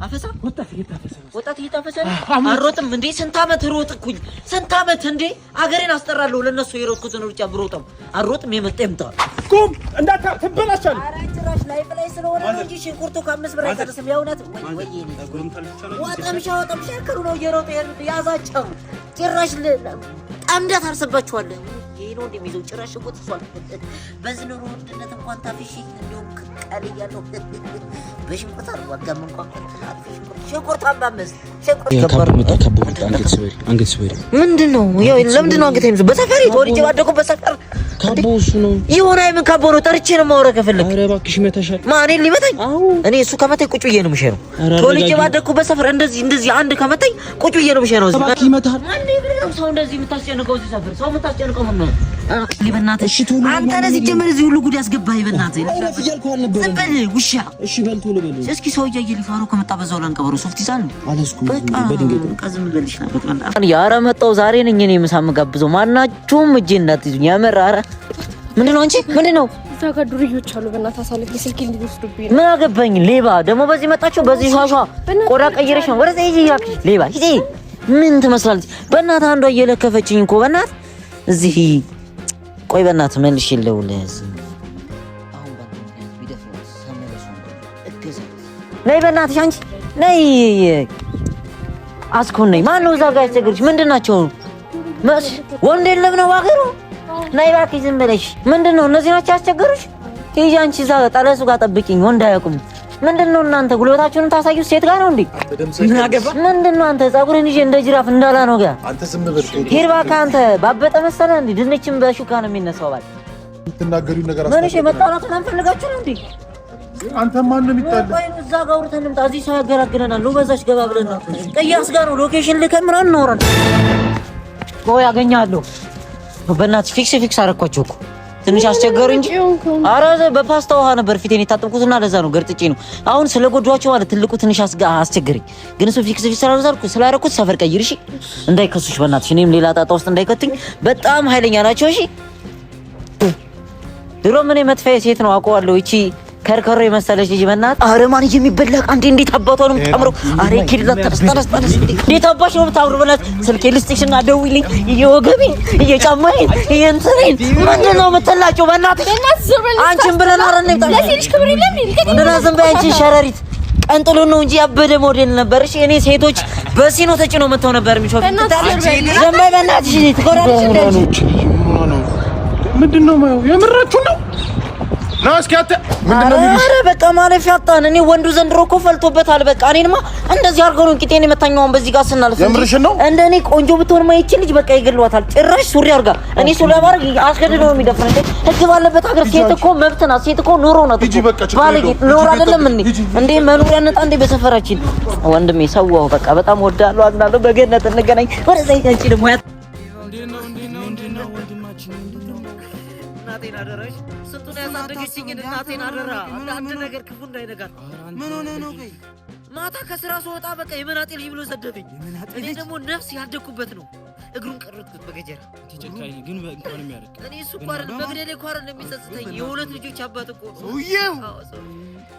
አፈሳ ወጣት እየታፈሰ አሮጥም እንዴ ስንት አመት ሮጥኩኝ ስንት አመት እንዴ አገሬን አስጠራለሁ ለነሱ የሮጥኩትን ሩጫ ብሮጥም አሮጥም የመጣ ቁም እንዳታ ትበላሻል አራጭራሽ ላይ ፍላይ ስለሆነ ነው እንጂ ሽንኩርቱ ከ5 ብር አይደርስም ያውነት ወይ ወጣም ሸከሩ ነው እየሮጠ ያዛቸው ጭራሽ ጠምደት አርሰባችኋለሁ ይሄ ነው እንደሚለው ጭራሽ እኮ ተሷል በዚህ ነው ወንድነት እንኳን ታፍሺ እንደው ቀልያለሁ በሽንኩርት አልዋጋም እንኳን ሽንኩርት አባመስ አንገት ስበሪ ምንድነው ያው ለምንድነው አንገት አይምዝ በሰፈሪ ወልጅ ባደኩ በሰፈር ካቦሱ ነው ይሆነ አይምን ካቦ ነው ጠርቼ ነው ማውራ ከፈለክ አረ እባክሽ መተሻል ማን ሊመታኝ እኔ እሱ ከመታኝ ቁጭ ብዬ ነው ምሸነው ወልጅ ባደኩ በሰፈር እንደዚህ አንድ ከመታኝ ቁጭ ብዬ ነው ምሸነው እባክህ ይመታል ማን ይብለው ሰው እንደዚህ የምታስጨንቀው እዚህ ሰፈር ሰው የምታስጨንቀው ምን ነው ሊበናት እሺ ቶሎ አንተ ለዚህ ጀመር እዚህ ሁሉ ጉድ ያስገባህ ይበናት እያልኩ አልነበረ ዝም ውሻ እሺ በልቶ ልበል እስኪ ሰው እያየ ሊፋሩ ከመጣ በዛው ላንቀበሩ ሶፍት ይዛል አለስኩ በድንገት ቀዝም ልልሽ ነበር አንተ ያረ መጣው ዛሬ ነኝ እኔ ምሳም ጋብዘው ማናችሁም እጄ እንዳትይዙኝ ያመራራ ምንድነው አንቺ ምንድነው ታከዱሪዮች አሉ በእናትህ አሳልፍ ስልክ እንዲወስዱብኝ ምን አገባኝ ሌባ ደግሞ በዚህ መጣችሁ በዚህ ሻሻ ቆዳ ቀይረሽ ነው ወደ ዘይጂ ያክሽ ሌባ ሂጂ ምን ትመስላለች በእናትህ አንዷ እየለከፈችኝ እኮ በእናትህ እዚህ ቆይ በእናትህ መልሽ ይለውልህ አሁን ባትመጣ ቢደፍረው ሰመለሱ እገዛ ነይ በእናትሽ አንቺ ነይ አስኮን ነይ ማን ነው እዛ ጋር ያስቸግርሽ ምንድናቸው ወንድ የለም ነው አገሩ ነይ እባክሽ ዝም ብለሽ ምንድነው እነዚህ ናቸው ያስቸገሩሽ ሂጂ አንቺ እዛ ጠለሱ ጋር ጠብቂኝ ወንድ አያውቁም ምንድነው እናንተ ጉልበታችሁን ታሳዩ ሴት ጋር ነው እንዴ ምንድነው አንተ ጸጉርን ይዤ እንደ ጅራፍ እንዳላ ነው ጋር አንተ ዝም ብለሽ ሂርባ ካንተ ባበጠ መሰለ እንዴ ድንችም በሹካ ነው የሚነሳው ባል ትናገሪው ነገር ምን እሺ መጣላት አንፈልጋችሁ ነው እንዴ አንተ ማን ነው የሚጣለው ቆይ እዛ ጋር አውርተን እንምጣ እዚህ ሰው ያገራግረናል ነው በዛች ገባ ብለን ነው ቀያስ ጋር ነው ሎኬሽን ልከምራን ነው ወራን ቆይ ያገኛለሁ በእናትሽ ፊክስ አረኳቸው እኮ ትንሽ አስቸገሩ እንጂ አረ በፓስታ ውሃ ነበር ፊቴን የታጠብኩትና ለዛ ነው ገርጥጬ ነው አሁን ስለጎዷቸው ማለት ትልቁ ትንሽ አስቸገረኝ ግን እሱ ፊክስ ስላረኩት ሰፈር ቀይር እሺ እንዳይከሱሽ በእናትሽ እኔም ሌላ ጣጣ ውስጥ እንዳይከቱኝ በጣም ኃይለኛ ናቸው እሺ ድሮ ምን መጥፋዬ ሴት ነው አውቀዋለሁ እቺ ከርከሮ የመሰለች ልጅ በእናት አረ ማን የሚበላ አንዴ እንዴት አባቷ ነው የምታምረው አረ ኪድላ ተስተስተስ እንዴት አባሽ ነው የምታምረው በእናት ስልኬ ልስጥሽና ደውይልኝ እየወገቢ እየጫማኝ እየንተሬን ምንድን ነው የምትላቸው በእናት አንቺን ብለን አረ ነው ለሴልሽ ክብር የለም እንደና ዝም በይ አንቺ ሸረሪት ቀንጥሎ ነው እንጂ ያበደ ሞዴል ነበር እሺ እኔ ሴቶች በሲኖ ተጭኖ መተው ነበር የሚሾፍ ዝም በይ በእናትሽ ትቆራለሽ እንደዚህ ምንድነው የምራችሁ ነው ናስካተ ምንድነው አረ በቃ ማለፊያ አጣን እኔ ወንዱ ዘንድሮ እኮ ፈልቶበታል በቃ እኔንማ እንደዚህ አርገው ነው ቂጤን የመታኛውን በዚህ ጋር ስናልፍ የምርሽን ነው እንደኔ ቆንጆ ብትሆን ማይችል ልጅ በቃ ይገለዋታል ጭራሽ ሱሪ አርጋ እኔ ሱሪ አባርግ አስገድዶ ነው የሚደፍረው እንዴ ህግ ባለበት ሀገር ሴት እኮ መብት ናት ሴት እኮ ኑሮ ናት ባለጌ ኑሮ አይደለም እንዴ መኖሪያ ነጣ እንዴ በሰፈራችን ወንድሜ ሰዋው በቃ በጣም ወዳለሁ አዝናለሁ በገነት እንገናኝ ወደ ዘይታንቺ ደግሞ ያ እንዴ ነው ወንድማችን እናቴን አደረሽ ስንቱን ያሳደገችኝ እናቴን አደራ አንድ ነገር ክፉ እንዳይነጋት ምን ሆነ ነው ቆይ ማታ ከስራ ስወጣ በቃ የመናጤ ልጅ ብሎ ሰደበኝ እኔ ደግሞ ነፍስ ያደኩበት ነው እግሩን ቀረጥኩት በገጀራ ተጨካኝ ግን እንኳን የሚያርቅ እኔ እሱ ቋር በግዴሌ ቋር እንደሚጸጽተኝ የሁለት ልጆች አባት እኮ ሰውዬው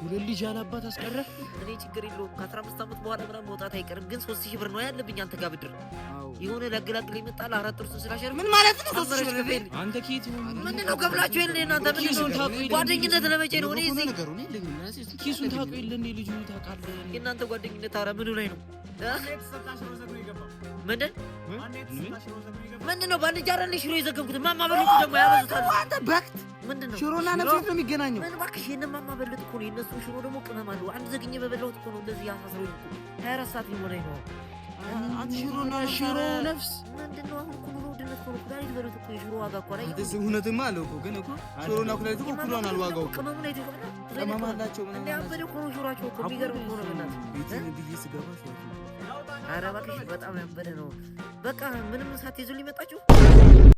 ሁለት ልጅ ያላባት አስቀረ እኔ ችግር የለውም ከ15 አመት በኋላ ምናምን መውጣት አይቀርም ግን 3000 ብር ነው ያለብኝ አንተ ጋር ብድር የሆነ ለግላግል ይመጣል አራት ጥርሱ ስላሸር ምን ማለት ነው 3000 ብር አንተ ኬት ምን ነው ከብላችሁ የለ እናንተ ምን ነው ጓደኝነት ለመቼ ነው እኔ እዚህ ኪሱን ታውቁ የለ እንዴ ልጁ ታውቃለህ የእናንተ ጓደኝነት አረ ምኑ ላይ ነው ምንድነው ባንድ ጃራን ሽሮ የዘገብኩት ማማ በሉት ደግሞ ያበዙታል አንተ በክት ምንድነው ሽሮና ነፍስ ነው የሚገናኘው ምን እባክሽ የነማማ በሉት እኮ ነው የነሱ ሽሮ ደግሞ ቅመም አለው አንድ ዘግኜ በበላሁት እኮ ነው እንደዚህ ያሳስረው እኮ 24 ሰዓት ሊሞላኝ ነው አንተ ሽሮና ሽሮ ነፍስ ምንድነው አሁን እኮ ነው ድነት እኮ ነው ዳይት በሉት እኮ የሽሮ ዋጋ እኮ ላይ እዚህ እውነትማ አለው እኮ ግን እኮ ሽሮና ኩላሊት እኮ ኩሏን አልዋጋው ቅመሙ ላይ ተቆጣ ቅመም አላቸው ምን ያበደ እኮ ነው ሽሮአቸው እኮ ቢገርም እኮ ነው በእናትህ ቤቴን ብዬ ስገባ ኧረ እባክሽ በጣም ያበደ ነው በቃ ምንም ሳትይዙልኝ መጣችሁ